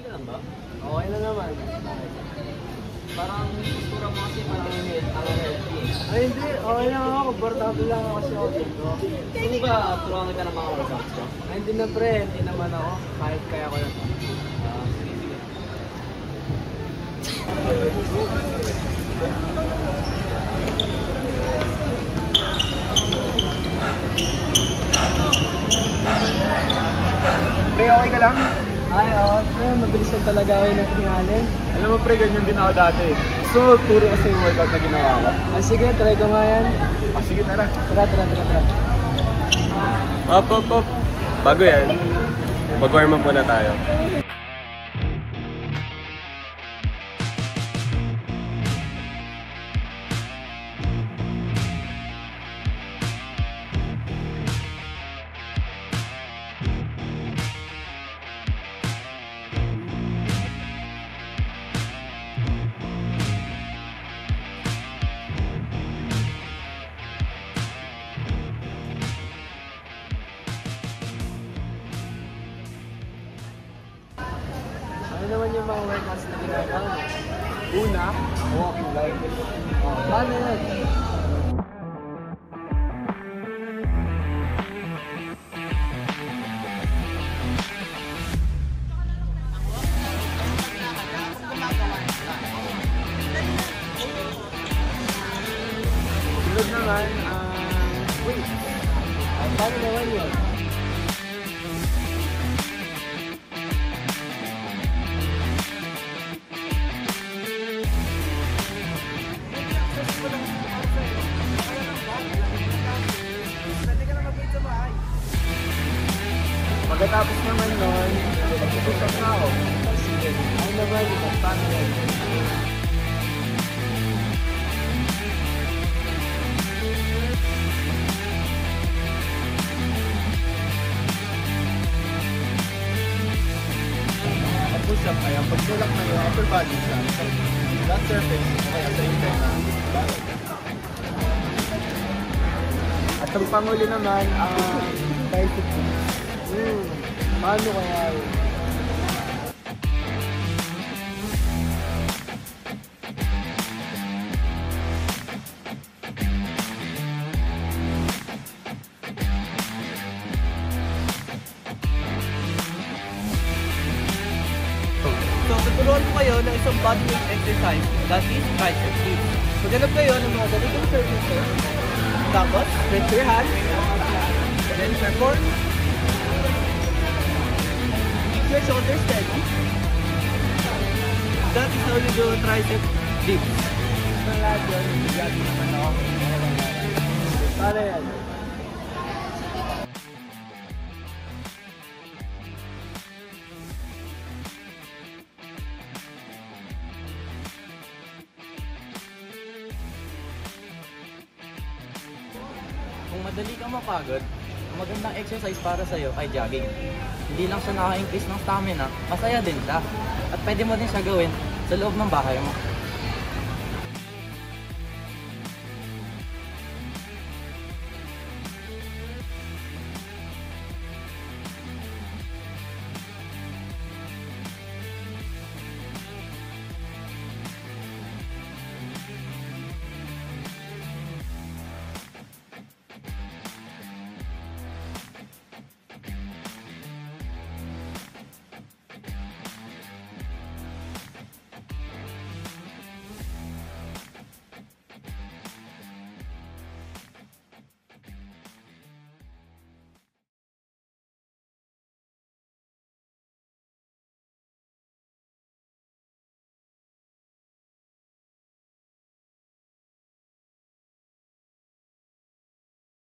ka lang ba? Okay na naman. Parang postura mo kasi parang healthy eh. Ay hindi, okay lang ako. Komportable lang ako kasi hotel ko. Hindi ba turuan kita ng mga workouts ko? Ay hindi na pre, hindi naman ako. Kahit kaya ko na to. Sige, sige. Pre, okay ka lang? Ay, oo. Pre, mabilis lang talaga ako yung tingali. Alam mo pre, ganyan din ako dati. Gusto mo turo kasi yung workout na ginawa ko. Ah, sige, try ko nga yan. Sige, tara. Tara. Hop. Bago yan, mag-warm up muna tayo. Ano naman yung mga workouts na ginagawa mo? Una, walking line. Paano yun? Sunod naman, wait. Paano naman yun? Pagkatapos naman nun, mag-push-up na ako. Sige. Ano naman yun? Paano yun? Ang push-up ay ang pagtulak ng yung upper body sa flat surface o kaya sa internal body. At ang panguli naman, Bicep. Paano kaya yun? So, tuturuan ko kayo ng isang bodyweight exercise, that is tricep dips. Maghanap kayo ng mga ganitong surfaces. Tapos, stretch your hands. Then perform. Keep your shoulders steady. That is how you do tricep dips. Sa lahat yun, gagawin naman ako. Paano yan? Kung madali kang mapagod, magandang exercise para sa'yo ay jogging. Hindi lang siya naka-increase ng stamina, masaya din siya. At pwede mo din siya gawin sa loob ng bahay mo.